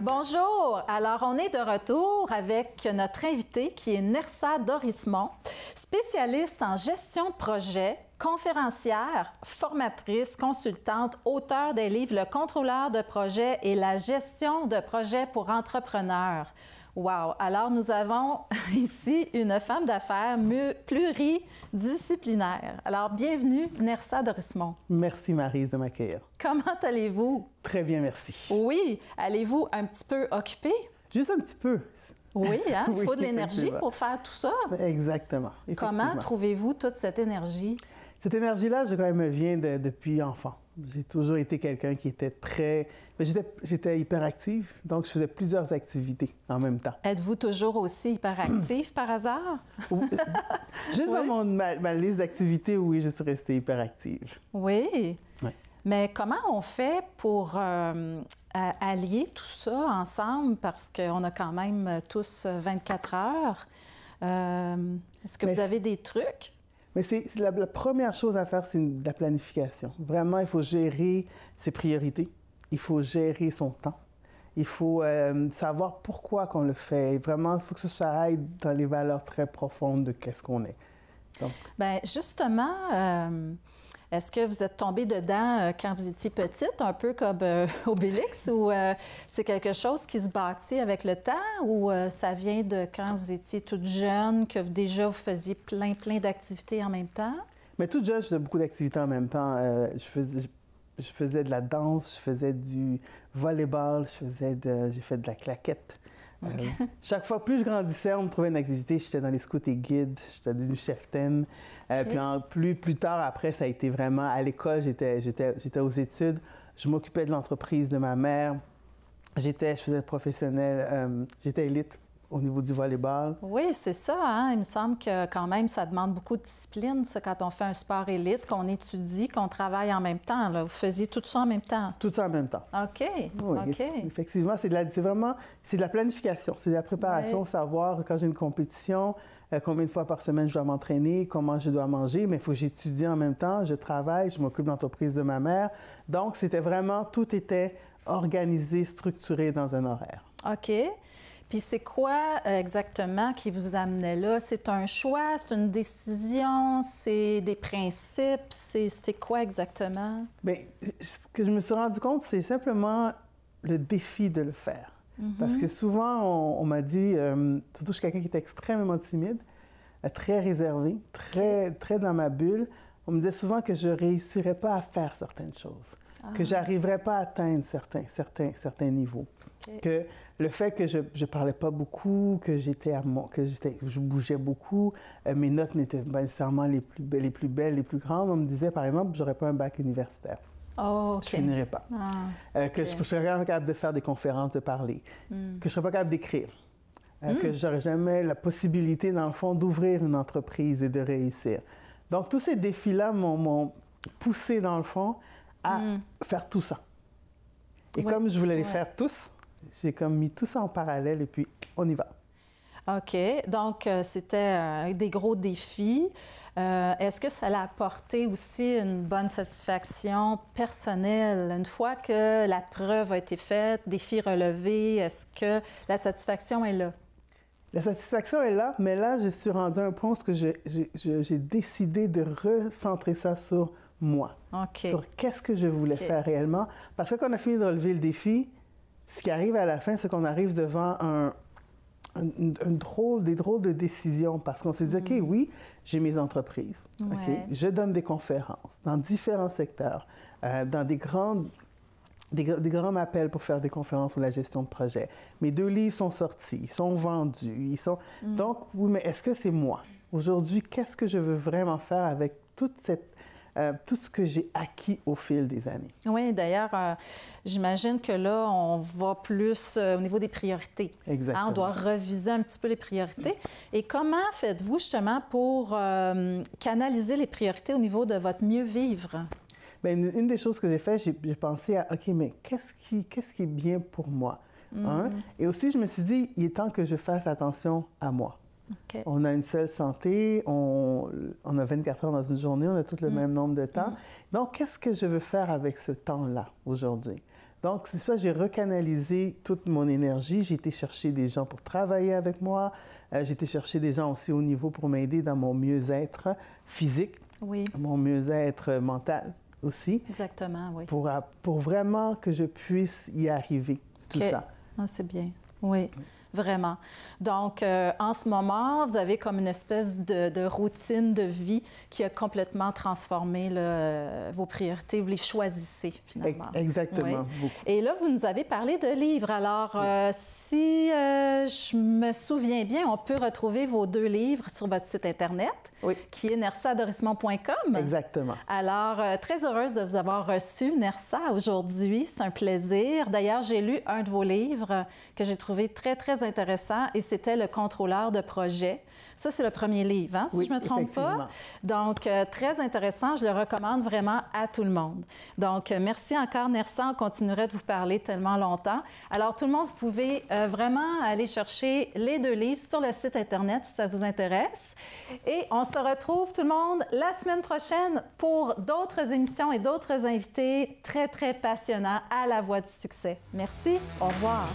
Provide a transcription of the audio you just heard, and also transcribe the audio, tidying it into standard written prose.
Bonjour! Alors, on est de retour avec notre invitée qui est Nersa Dorismont, spécialiste en gestion de projet, conférencière, formatrice, consultante, auteure des livres Le contrôleur de projet et la gestion de projet pour entrepreneurs. Wow! Alors, nous avons ici une femme d'affaires pluridisciplinaire. Alors, bienvenue, Nersa Dorismont. Merci, Maryse, de m'accueillir. Comment allez-vous? Très bien, merci. Oui. Allez-vous un petit peu occupé? Juste un petit peu. Oui, hein? Il faut Oui, de l'énergie pour faire tout ça. Exactement. Comment trouvez-vous toute cette énergie? Cette énergie-là, elle me vient depuis enfant. J'ai toujours été quelqu'un qui était très... J'étais hyperactive, donc je faisais plusieurs activités en même temps. Êtes-vous toujours aussi hyperactive par hasard? Juste dans ma liste d'activités, oui, je suis restée hyperactive. Oui. Oui. Mais comment on fait pour allier tout ça ensemble? Parce qu'on a quand même tous 24 heures. Est-ce que vous avez des trucs? Mais la première chose à faire, c'est de la planification. Vraiment, il faut gérer ses priorités. Il faut gérer son temps. Il faut savoir pourquoi qu'on le fait. Et vraiment, il faut que ça aille dans les valeurs très profondes de qu'est-ce qu'on est. Donc, bien, justement, est-ce que vous êtes tombée dedans quand vous étiez petite, un peu comme Obélix, ou c'est quelque chose qui se bâtit avec le temps, ou ça vient de quand vous étiez toute jeune, que déjà vous faisiez plein d'activités en même temps? Mais toute jeune, je faisais beaucoup d'activités en même temps. Je faisais de la danse, je faisais du volleyball, j'ai fait de la claquette. Okay. Chaque fois, plus je grandissais, on me trouvait une activité. J'étais dans les scouts et guides, j'étais devenu cheftaine. Okay. Puis plus tard, après, ça a été vraiment à l'école, j'étais aux études. Je m'occupais de l'entreprise de ma mère. Je faisais professionnel, j'étais élite au niveau du volleyball. Oui, c'est ça. Hein? Il me semble que quand même, ça demande beaucoup de discipline, ça, quand on fait un sport élite, qu'on étudie, qu'on travaille en même temps. Là. Vous faisiez tout ça en même temps? Tout ça en même temps. OK. Oui, OK. Effectivement, c'est de la planification, c'est de la préparation, savoir quand j'ai une compétition, combien de fois par semaine je dois m'entraîner, comment je dois manger, mais il faut que j'étudie en même temps, je travaille, je m'occupe de l'entreprise de ma mère. Donc, c'était vraiment, tout était organisé, structuré dans un horaire. OK. Puis c'est quoi exactement qui vous amenait là? C'est un choix, c'est une décision, c'est des principes, c'est quoi exactement? Bien, ce que je me suis rendu compte, c'est simplement le défi de le faire. Parce que souvent, on m'a dit, surtout je suis quelqu'un qui est extrêmement timide, très réservé, très dans ma bulle, on me disait souvent que je ne réussirais pas à faire certaines choses, que je n'arriverais pas à atteindre certains niveaux. Okay. Que le fait que je ne parlais pas beaucoup, que je bougeais beaucoup, mes notes n'étaient pas nécessairement les plus belles, les plus grandes. On me disait, par exemple, que je n'aurais pas un bac universitaire. Oh, okay. Je ne finirais pas. Que je serais pas capable de faire des conférences, de parler. Que je ne serais pas capable d'écrire. Que je n'aurais jamais la possibilité, dans le fond, d'ouvrir une entreprise et de réussir. Donc, tous ces défis-là m'ont poussé, dans le fond, à faire tout ça. Et comme je voulais les faire tous, j'ai comme mis tout ça en parallèle et puis on y va. OK. Donc, c'était des gros défis. Est-ce que ça l'a apporté aussi une bonne satisfaction personnelle? Une fois que la preuve a été faite, défi relevé, est-ce que la satisfaction est là? La satisfaction est là, mais là, je suis rendue à un point où j'ai décidé de recentrer ça sur moi. Okay. Sur qu'est-ce que je voulais faire réellement. Parce que quand on a fini de relever le défi, ce qui arrive à la fin, c'est qu'on arrive devant des drôles de décisions. Parce qu'on s'est dit, OK, oui, j'ai mes entreprises. Okay, je donne des conférences dans différents secteurs, dans des grands appels pour faire des conférences sur la gestion de projet. Mes 2 livres sont sortis, ils sont vendus. Donc, oui, mais est-ce que c'est moi? Aujourd'hui, qu'est-ce que je veux vraiment faire avec tout ce que j'ai acquis au fil des années? Oui, d'ailleurs, j'imagine que là, on va plus au niveau des priorités. Exactement. Hein, on doit reviser un petit peu les priorités. Et comment faites-vous justement pour canaliser les priorités au niveau de votre mieux vivre? Bien, une des choses que j'ai fait, j'ai pensé à, OK, mais qu'est-ce qui est bien pour moi? Hein? Et aussi, je me suis dit, il est temps que je fasse attention à moi. Okay. On a une seule santé, on a 24 heures dans une journée, on a tous le même nombre de temps. Donc, qu'est-ce que je veux faire avec ce temps-là aujourd'hui? Donc, c'est ça, j'ai recanalisé toute mon énergie. J'ai été chercher des gens pour travailler avec moi. J'ai été chercher des gens aussi au niveau pour m'aider dans mon mieux-être physique, oui. mon mieux-être mental aussi. Exactement, oui. Pour vraiment que je puisse y arriver, tout ça. Ah, c'est bien, oui. Vraiment. Donc, en ce moment, vous avez comme une espèce de routine de vie qui a complètement transformé vos priorités. Vous les choisissez, finalement. Exactement. Oui. Et là, vous nous avez parlé de livres. Alors, si je me souviens bien, on peut retrouver vos 2 livres sur votre site Internet, qui est nersadorismond.com. Exactement. Alors, très heureuse de vous avoir reçu, Nersa, aujourd'hui. C'est un plaisir. D'ailleurs, j'ai lu un de vos livres que j'ai trouvé très, très intéressant et c'était Le contrôleur de projet. Ça, c'est le premier livre, hein, si je ne me trompe pas. Donc, très intéressant. Je le recommande vraiment à tout le monde. Donc, merci encore, Nersa. On continuerait de vous parler tellement longtemps. Alors, tout le monde, vous pouvez vraiment aller chercher les 2 livres sur le site Internet si ça vous intéresse. Et on se retrouve, tout le monde, la semaine prochaine pour d'autres émissions et d'autres invités très, très passionnants à la Voix du succès. Merci. Au revoir.